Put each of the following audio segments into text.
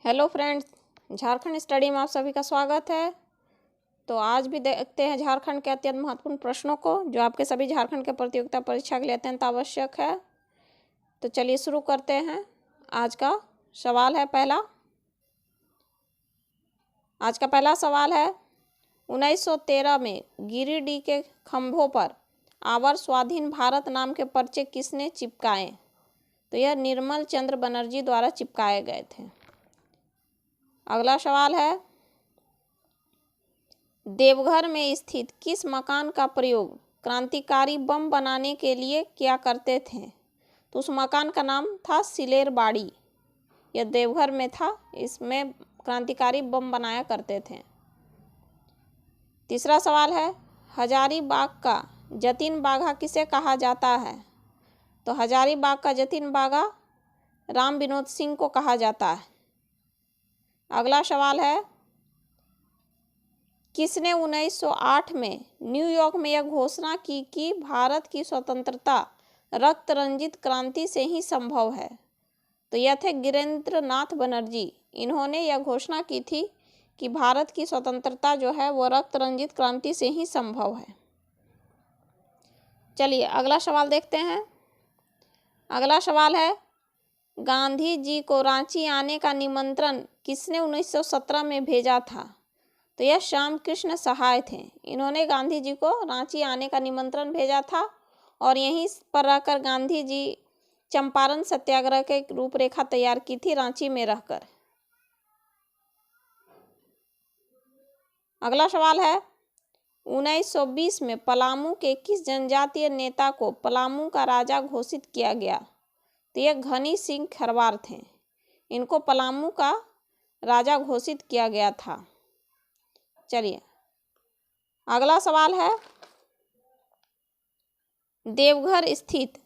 Hello friends, Jharkhand study में आप सभी का स्वागत है। तो आज भी देखते हैं झारखंड के अत्यंत महत्वपूर्ण प्रश्नों को जो आपके सभी झारखंड के प्रतियोगिता परीक्षा के लिए अत्यंत आवश्यक है। तो चलिए शुरू करते हैं। आज का पहला सवाल है 1913 में गिरिडीह के खंभों पर आवर स्वाधीन भारत नाम के पर्चे किसने चिपकाए? तो यह निर्मल चंद्र बनर्जी द्वारा चिपकाए गए थे। अगला सवाल है देवघर में स्थित किस मकान का प्रयोग क्रांतिकारी बम बनाने के लिए किया करते थे? तो उस मकान का नाम था सिलेर बाड़ी। यह देवघर में था, इसमें क्रांतिकारी बम बनाया करते थे। तीसरा सवाल है हजारीबाग का जतीन बाघा किसे कहा जाता है? तो हजारीबाग का जतीन बाघा राम विनोद सिंह को कहा जाता है। अगला सवाल है किसने 1908 में न्यूयॉर्क में यह घोषणा की कि भारत की स्वतंत्रता रक्त रंजित क्रांति से ही संभव है? तो यह थे गिरीन्द्र नाथ बनर्जी। इन्होंने यह घोषणा की थी कि भारत की स्वतंत्रता जो है वो रक्त रंजित क्रांति से ही संभव है। चलिए अगला सवाल देखते हैं। अगला सवाल है गांधी जी को रांची आने का निमंत्रण किसने 1917 में भेजा था? तो यह श्याम कृष्ण सहाय थे। इन्होंने गांधी जी को रांची आने का निमंत्रण भेजा था और यहीं पर रहकर गांधी जी चंपारण सत्याग्रह की रूपरेखा तैयार की थी रांची में रहकर। अगला सवाल है 1920 में पलामू के किस जनजातीय नेता को पलामू का राजा घोषित किया गया? तो यह घनी सिंह खरवार थे। इनको पलामू का राजा घोषित किया गया था। चलिए अगला सवाल है देवघर स्थित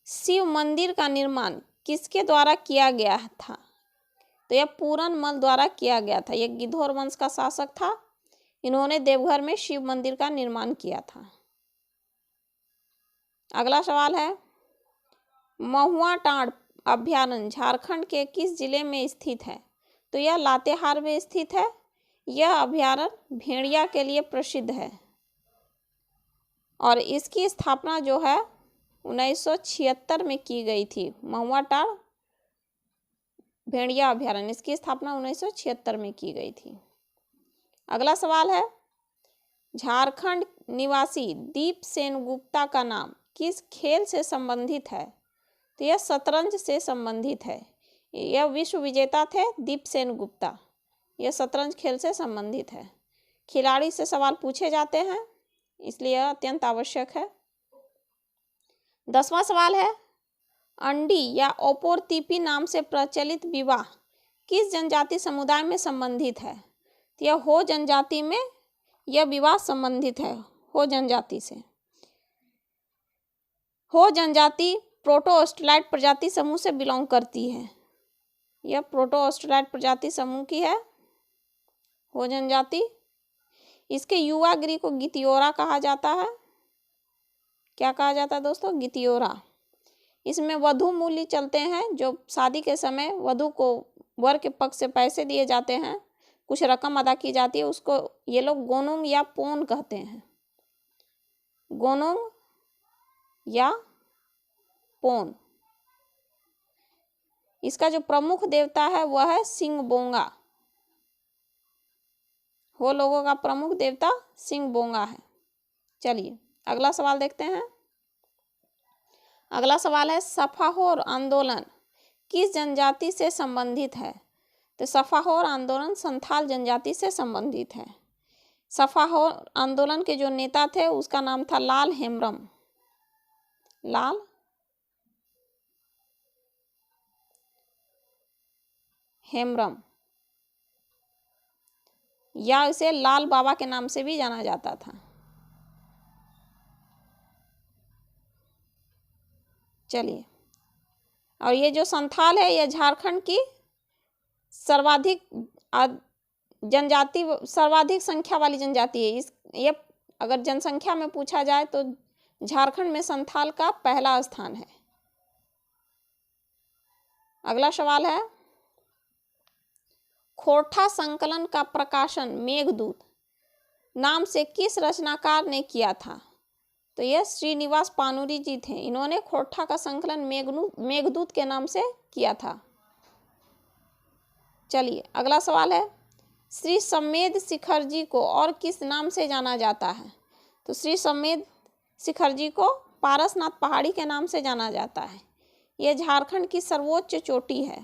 शिव मंदिर का निर्माण किसके द्वारा किया गया था? तो यह पूरन मल द्वारा किया गया था। यह गिद्धौर वंश का शासक था। इन्होंने देवघर में शिव मंदिर का निर्माण किया था। अगला सवाल है महुआ टांड़ अभ्यारण्य झारखंड के किस जिले में स्थित है? तो यह लातेहार में स्थित है। यह अभ्यारण्य भेड़िया के लिए प्रसिद्ध है और इसकी स्थापना जो है 1976 में की गई थी। महुआ टांड़ भेड़िया अभ्यारण्य, इसकी स्थापना 1976 में की गई थी। अगला सवाल है झारखंड निवासी दीप सेन गुप्ता का नाम किस खेल से संबंधित है? तो यह शतरंज से संबंधित है। यह विश्व विजेता थे दीप सेन गुप्ता। यह शतरंज खेल से संबंधित है। खिलाड़ी से सवाल पूछे जाते हैं, इसलिए यह अत्यंत आवश्यक है। 10वां सवाल है अंडी या ओपोरतिपी नाम से प्रचलित विवाह किस जनजाति समुदाय में संबंधित है? तो यह हो जनजाति में यह विवाह संबंधित है। हो जनजाति से। हो जनजाति प्रोटो ऑस्ट्रेलाइड प्रजाति समूह से बिलोंग करती है। यह प्रोटो ऑस्ट्रेलाइड प्रजाति समूह की है हो जनजाति। इसके युवा गिरी को गितियोरा कहा जाता है। क्या कहा जाता है दोस्तों? गितियोरा। इसमें वधु मूल्य चलते हैं। जो शादी के समय वधु को वर के पक्ष से पैसे दिए जाते हैं, कुछ रकम अदा की जाती है, उसको ये लोग गोनोंग या पोन कहते हैं। गोनोंग या पोन। इसका जो प्रमुख देवता है वह है सिंह बोंगा। हो लोगों का प्रमुख देवता सिंह बोंगा है। चलिए अगला सवाल देखते हैं। अगला सवाल है सफाहोर आंदोलन किस जनजाति से संबंधित है? तो सफाहोर आंदोलन संथाल जनजाति से संबंधित है। सफाहोर आंदोलन के जो नेता थे उसका नाम था लाल हेम्ब्रम। लाल हेम्ब्रम या इसे लाल बाबा के नाम से भी जाना जाता था। चलिए, और ये जो संथाल है यह झारखंड की सर्वाधिक संख्या वाली जनजाति है। ये अगर जनसंख्या में पूछा जाए तो झारखंड में संथाल का पहला स्थान है। अगला सवाल है खोरठा संकलन का प्रकाशन मेघदूत नाम से किस रचनाकार ने किया था? तो यह श्रीनिवास पानुरी जी थे। इन्होंने खोरठा का संकलन मेघदूत के नाम से किया था। चलिए अगला सवाल है, श्री सम्मेद शिखर जी को और किस नाम से जाना जाता है? तो श्री सम्मेद शिखर जी को पारसनाथ पहाड़ी के नाम से जाना जाता है। यह झारखंड की सर्वोच्च चोटी है,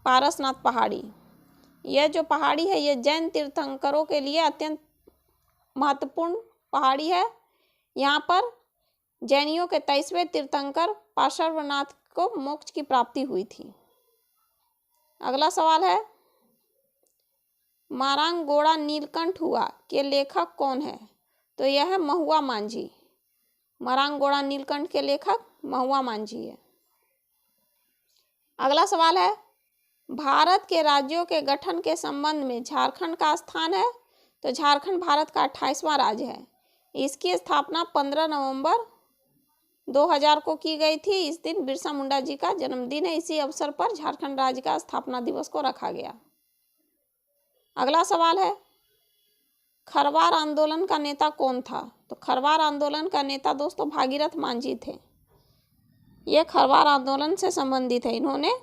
पारसनाथ पहाड़ी। यह जो पहाड़ी है यह जैन तीर्थंकरों के लिए अत्यंत महत्वपूर्ण पहाड़ी है। यहाँ पर जैनियों के 23वें तीर्थंकर पार्श्वनाथ को मोक्ष की प्राप्ति हुई थी। अगला सवाल है, मारांगोड़ा नीलकंठ हुआ के लेखक कौन है? तो यह है महुआ मांझी। मारांगोड़ा नीलकंठ के लेखक महुआ मांझी है। अगला सवाल है, भारत के राज्यों के गठन के संबंध में झारखंड का स्थान है? तो झारखंड भारत का 28वां राज्य है। इसकी स्थापना 15 नवंबर 2000 को की गई थी। इस दिन बिरसा मुंडा जी का जन्मदिन है। इसी अवसर पर झारखंड राज्य का स्थापना दिवस को रखा गया। अगला सवाल है, खरवार आंदोलन का नेता कौन था? तो खरवार आंदोलन का नेता दोस्तों भागीरथ मांझी थे। ये खरवार आंदोलन से संबंधित है। इन्होंने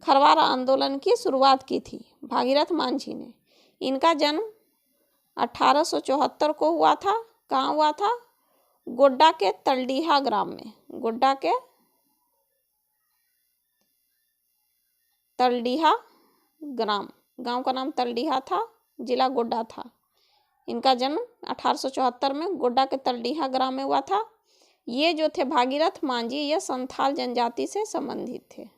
खरवार आंदोलन की शुरुआत की थी भागीरथ मांझी ने। इनका जन्म 1874 को हुआ था। कहाँ हुआ था? गोड्डा के तलडीहा ग्राम में। गोड्डा के तलडीहा ग्राम, गांव का नाम तलडीहा था, जिला गोड्डा था। इनका जन्म 1874 में गोड्डा के तलडीहा ग्राम में हुआ था। ये जो थे भागीरथ मांझी, ये संथाल जनजाति से संबंधित थे।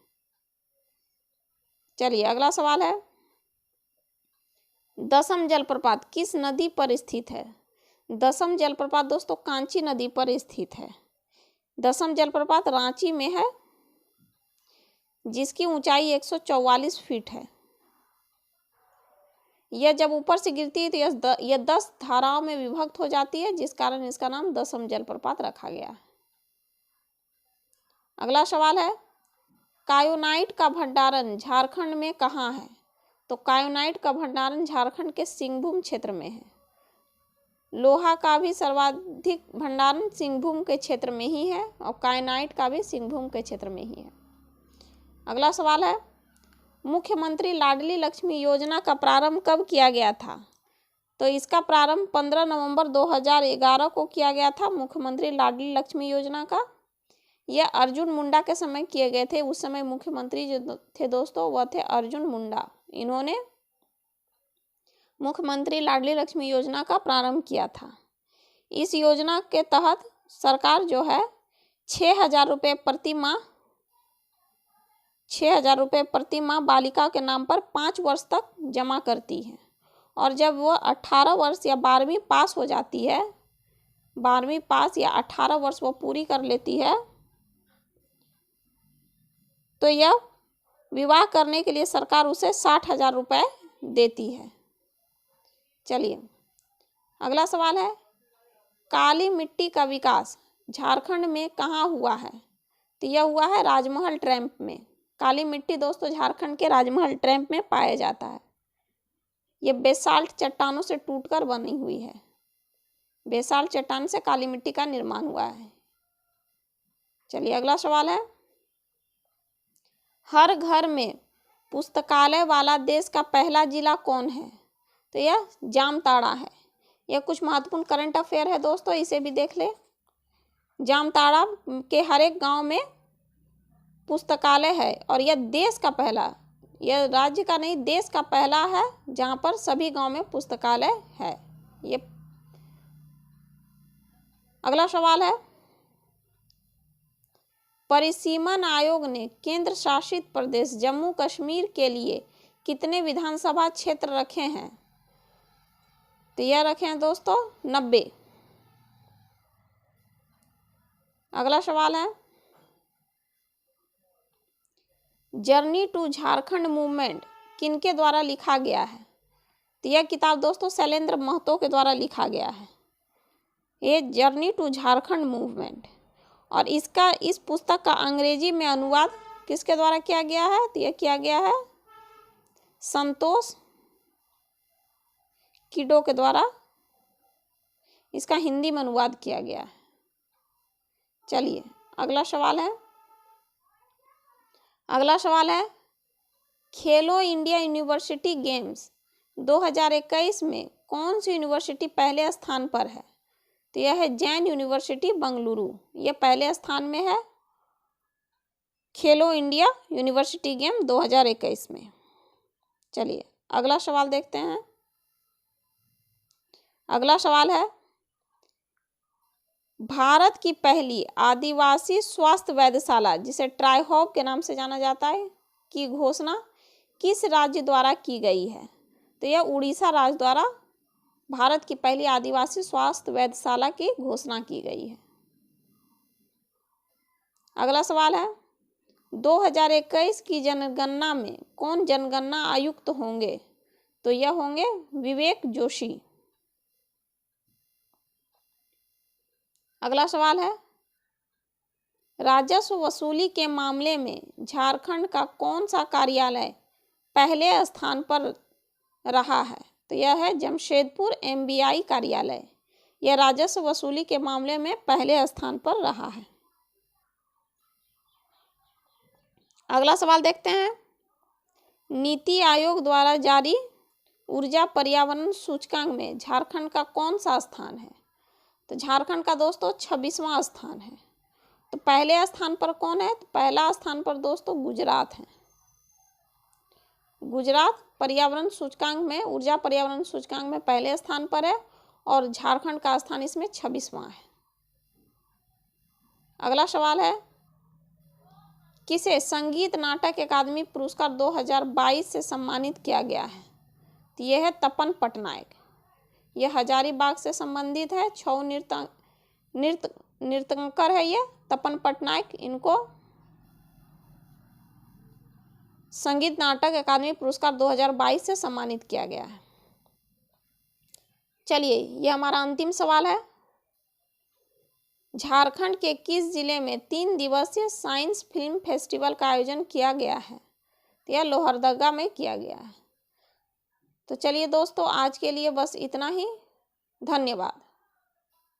चलिए अगला सवाल है, दसम जलप्रपात किस नदी पर स्थित है? दसम जलप्रपात दोस्तों कांची नदी पर स्थित है। दसम जलप्रपात रांची में है, जिसकी ऊंचाई 144 फीट है। यह जब ऊपर से गिरती है तो यह 10 धाराओं में विभक्त हो जाती है, जिस कारण इसका नाम दसम जलप्रपात रखा गया है। अगला सवाल है, कायोनाइट का भंडारण झारखंड में कहाँ है? तो कायोनाइट का भंडारण झारखंड के सिंहभूम क्षेत्र में है। लोहा का भी सर्वाधिक भंडारण सिंहभूम के क्षेत्र में ही है और कायोनाइट का भी सिंहभूम के क्षेत्र में ही है। अगला सवाल है, मुख्यमंत्री लाडली लक्ष्मी योजना का प्रारंभ कब किया गया था? तो इसका प्रारंभ 15 नवंबर 2011 को किया गया था। मुख्यमंत्री लाडली लक्ष्मी योजना का यह अर्जुन मुंडा के समय किए गए थे। उस समय मुख्यमंत्री जो थे दोस्तों वह थे अर्जुन मुंडा। इन्होंने मुख्यमंत्री लाडली लक्ष्मी योजना का प्रारंभ किया था। इस योजना के तहत सरकार जो है 6,000 रुपये प्रति माह 6,000 रुपये प्रति माह बालिका के नाम पर 5 वर्ष तक जमा करती है। और जब वह 18 वर्ष या 12वीं पास हो जाती है, 12वीं पास या 18 वर्ष वो पूरी कर लेती है, तो यह विवाह करने के लिए सरकार उसे 60,000 रुपये देती है। चलिए अगला सवाल है, काली मिट्टी का विकास झारखंड में कहाँ हुआ है? तो यह हुआ है राजमहल ट्रैंप में। काली मिट्टी दोस्तों झारखंड के राजमहल ट्रैंप में पाया जाता है। ये बेसाल्ट चट्टानों से टूटकर बनी हुई है। बेसाल्ट चट्टान से काली मिट्टी का निर्माण हुआ है। चलिए अगला सवाल है, हर घर में पुस्तकालय वाला देश का पहला जिला कौन है? तो यह जामताड़ा है। यह कुछ महत्वपूर्ण करंट अफेयर है दोस्तों, इसे भी देख ले। जामताड़ा के हर एक गांव में पुस्तकालय है और यह देश का पहला, यह राज्य का नहीं देश का पहला है जहां पर सभी गांव में पुस्तकालय है। ये अगला सवाल है, परिसीमन आयोग ने केंद्र शासित प्रदेश जम्मू कश्मीर के लिए कितने विधानसभा क्षेत्र रखे हैं? तो यह रखे हैं दोस्तों 90। अगला सवाल है, जर्नी टू झारखंड मूवमेंट किनके द्वारा लिखा गया है? तो यह किताब दोस्तों शैलेंद्र महतो के द्वारा लिखा गया है। ये जर्नी टू झारखंड मूवमेंट, और इस पुस्तक का अंग्रेजी में अनुवाद किसके द्वारा किया गया है? तो यह किया गया है संतोष किडो के द्वारा इसका हिंदी में अनुवाद किया गया है। चलिए अगला सवाल है खेलो इंडिया यूनिवर्सिटी गेम्स 2021 में कौन सी यूनिवर्सिटी पहले स्थान पर है? तो यह है जैन यूनिवर्सिटी बेंगलुरु, यह पहले स्थान में है खेलो इंडिया यूनिवर्सिटी गेम 2021 में। चलिए अगला सवाल देखते हैं। अगला सवाल है भारत की पहली आदिवासी स्वास्थ्य वेधशाला जिसे ट्राइहॉब के नाम से जाना जाता है की घोषणा किस राज्य द्वारा की गई है? तो यह उड़ीसा राज्य द्वारा भारत की पहली आदिवासी स्वास्थ्य वेधशाला की घोषणा की गई है। अगला सवाल है 2021 की जनगणना में कौन जनगणना आयुक्त होंगे? तो यह होंगे विवेक जोशी। अगला सवाल है राजस्व वसूली के मामले में झारखंड का कौन सा कार्यालय पहले स्थान पर रहा है? तो यह है जमशेदपुर MBI कार्यालय, यह राजस्व वसूली के मामले में पहले स्थान पर रहा है। अगला सवाल देखते हैं नीति आयोग द्वारा जारी ऊर्जा पर्यावरण सूचकांक में झारखंड का कौन सा स्थान है? तो झारखंड का दोस्तों 26वां स्थान है। तो पहले स्थान पर कौन है? तो पहला स्थान पर दोस्तों गुजरात है। गुजरात पर्यावरण सूचकांक में, ऊर्जा पर्यावरण सूचकांक में पहले स्थान पर है और झारखंड का स्थान इसमें 26वां है। अगला सवाल है किसे संगीत नाटक अकादमी पुरस्कार 2022 से सम्मानित किया गया है? तो यह है तपन पटनायक, यह हजारीबाग से संबंधित है। छौ नृत्यंकर है ये तपन पटनायक, इनको संगीत नाटक अकादमी पुरस्कार 2022 से सम्मानित किया गया है। चलिए यह हमारा अंतिम सवाल है झारखंड के किस जिले में 3 दिवसीय साइंस फिल्म फेस्टिवल का आयोजन किया गया है? तो यह लोहरदगा में किया गया है। तो चलिए दोस्तों आज के लिए बस इतना ही। धन्यवाद।